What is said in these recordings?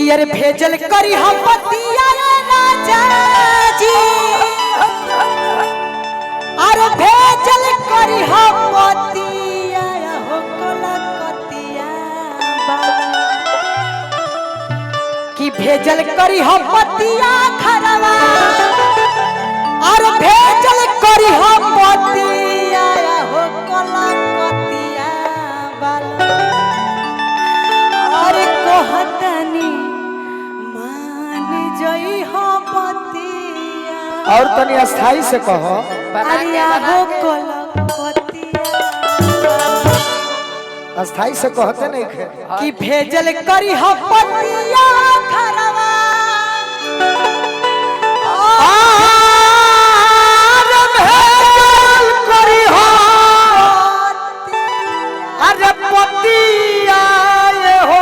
कि अरे भेजल करी हम पतिया राजा जी, अरे भेजल करी हम पतिया हो कलकतिया कि भेजल करी हम पतिया घरवा, अरे भेजल करी हम पतिया हो कलकतिया बाला, अरे कोहतनी मान जई हो पतिया और तनी अस्थाई से कहो अरे हो कलकतिया, अस्थाई से कहते नहीं खे कि भेजल करी हो पतिया घरवा, अरे पतिया हो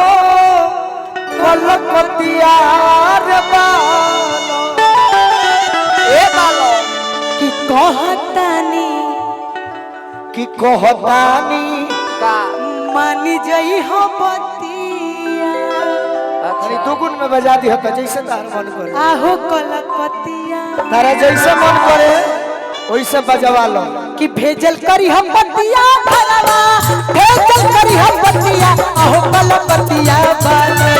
कलकतिया रे बालो ए बालो कि कहतानी का मानी जई हो पतिया, अरे दुगुन में बजा दी होता जैसे तार मन करे, आहो कलकतिया तारा जैसे मन करे वैसे बजवा लो कि भेजल करी हम पतिया भरवा, भेजल करी हम पतिया आहो कलकतिया बाला,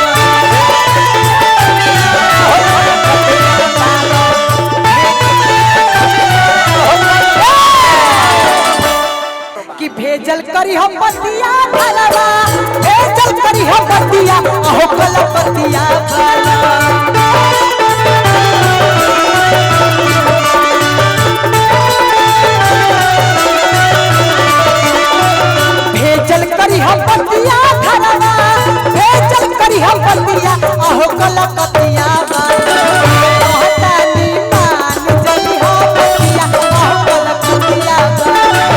कि भेजल करी हम पतिया भरवा, भेजल करी हम पतिया आहो कलकतिया बाला, भेजल करी हम पतिया घरवा, भेजल करी हम पतिया आहो कलकतिया बाला, कहतानी मान जई हो पतिया आहो कलकतिया बाला,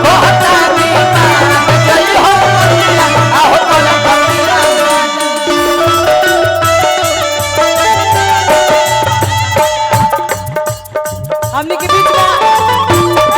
कहतानी मान जई हो पतिया आहो कलकतिया बाला। हमनी के बीच में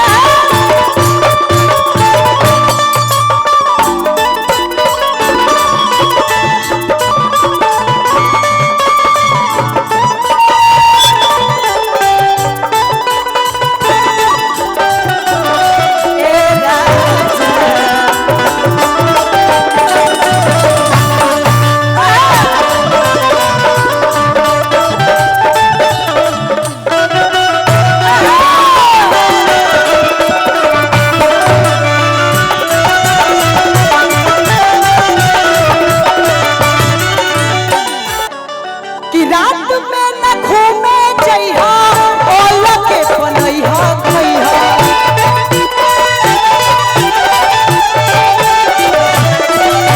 कि रात में न घूमे जइहा ओला के बनइहा खइहा,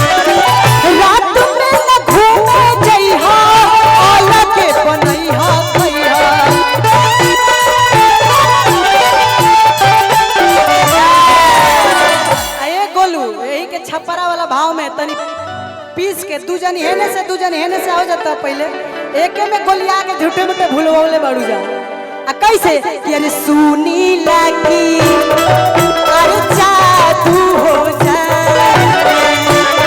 रात में न घूमे जइहा ओला के बनइहा खइहा, ए गोलू यही के छपरा वाला भाव में तनी पीस के दू जन हेने से हो जाता, पहले एके में गोलिया के झूठे मूठे भूलवले बाड़ू जा आ कैसे कि अरे सुनी लागी अरे जादू हो जाए,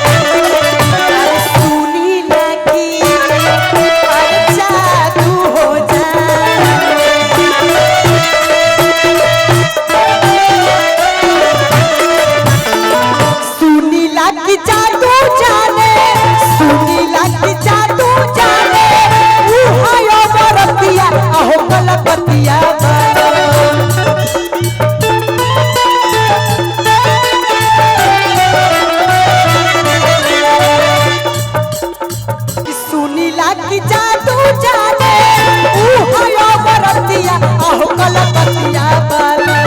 अरे सुनी लागी अरे जादू हो जाए, सुनीला की जादू जाने, सुनीला की जादू जाने, उहायो बरतिया आहो कलकतिया बाला, कि सुनीला की जादू जाने, उहायो बरतिया आहो कलकतिया बाला,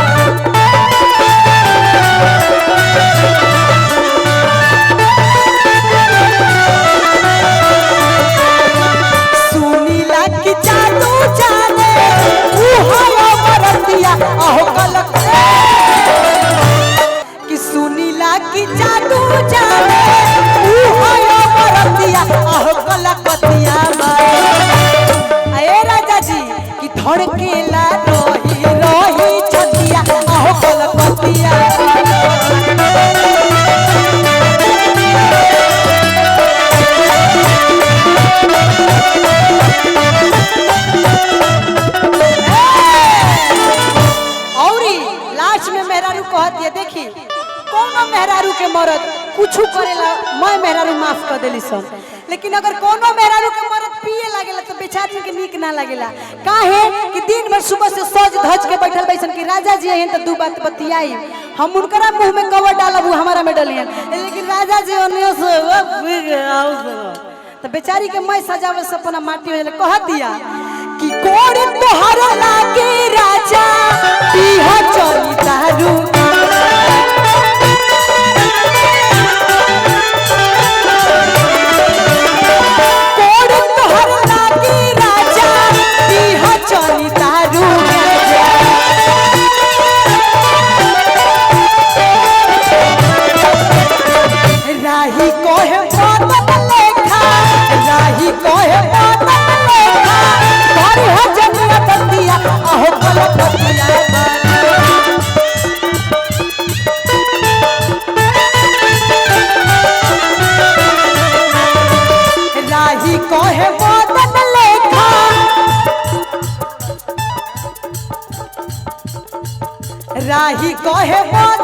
सुनीला की जादू जाने, उहायो बरतिया आहो कलकतिया, कि सुनीला की जादू जाने, उहायो बरतिया आहो कलकतिया बाला, ए राजा जी कि धड़केला रही रही छतिया आहो कलकतिया बाला, मरद कुछ करेला मैं मेहरारू माफ कर देली सन, लेकिन अगर कोनो मेहरारू के मरद पिए लागेला तो बेचारी के नीक ना लागेला। काहे कि दिन भर सुबह से सज धज के बैठल बैसन कि राजा जी हैं तो दू बात बतियाई, हम उनकरा मुंह में कवर डालब हमारा में डलियन, लेकिन राजा जी ओनियो से तो बेचारी के मैं सजावे से अपना माटी हो जाला। कह दिया कि कोड़ तोहरा लागे राजा पीहा चली दारू, कोड़ तोहरा लागे राजा पीहा चली दारू, राही कोहे बादल लेखा, राही कोहे बादल लेखा, भारी है जनिया ततिया आहो भला ततिया राही कोहे बादल लेखा, राही कोहे बादल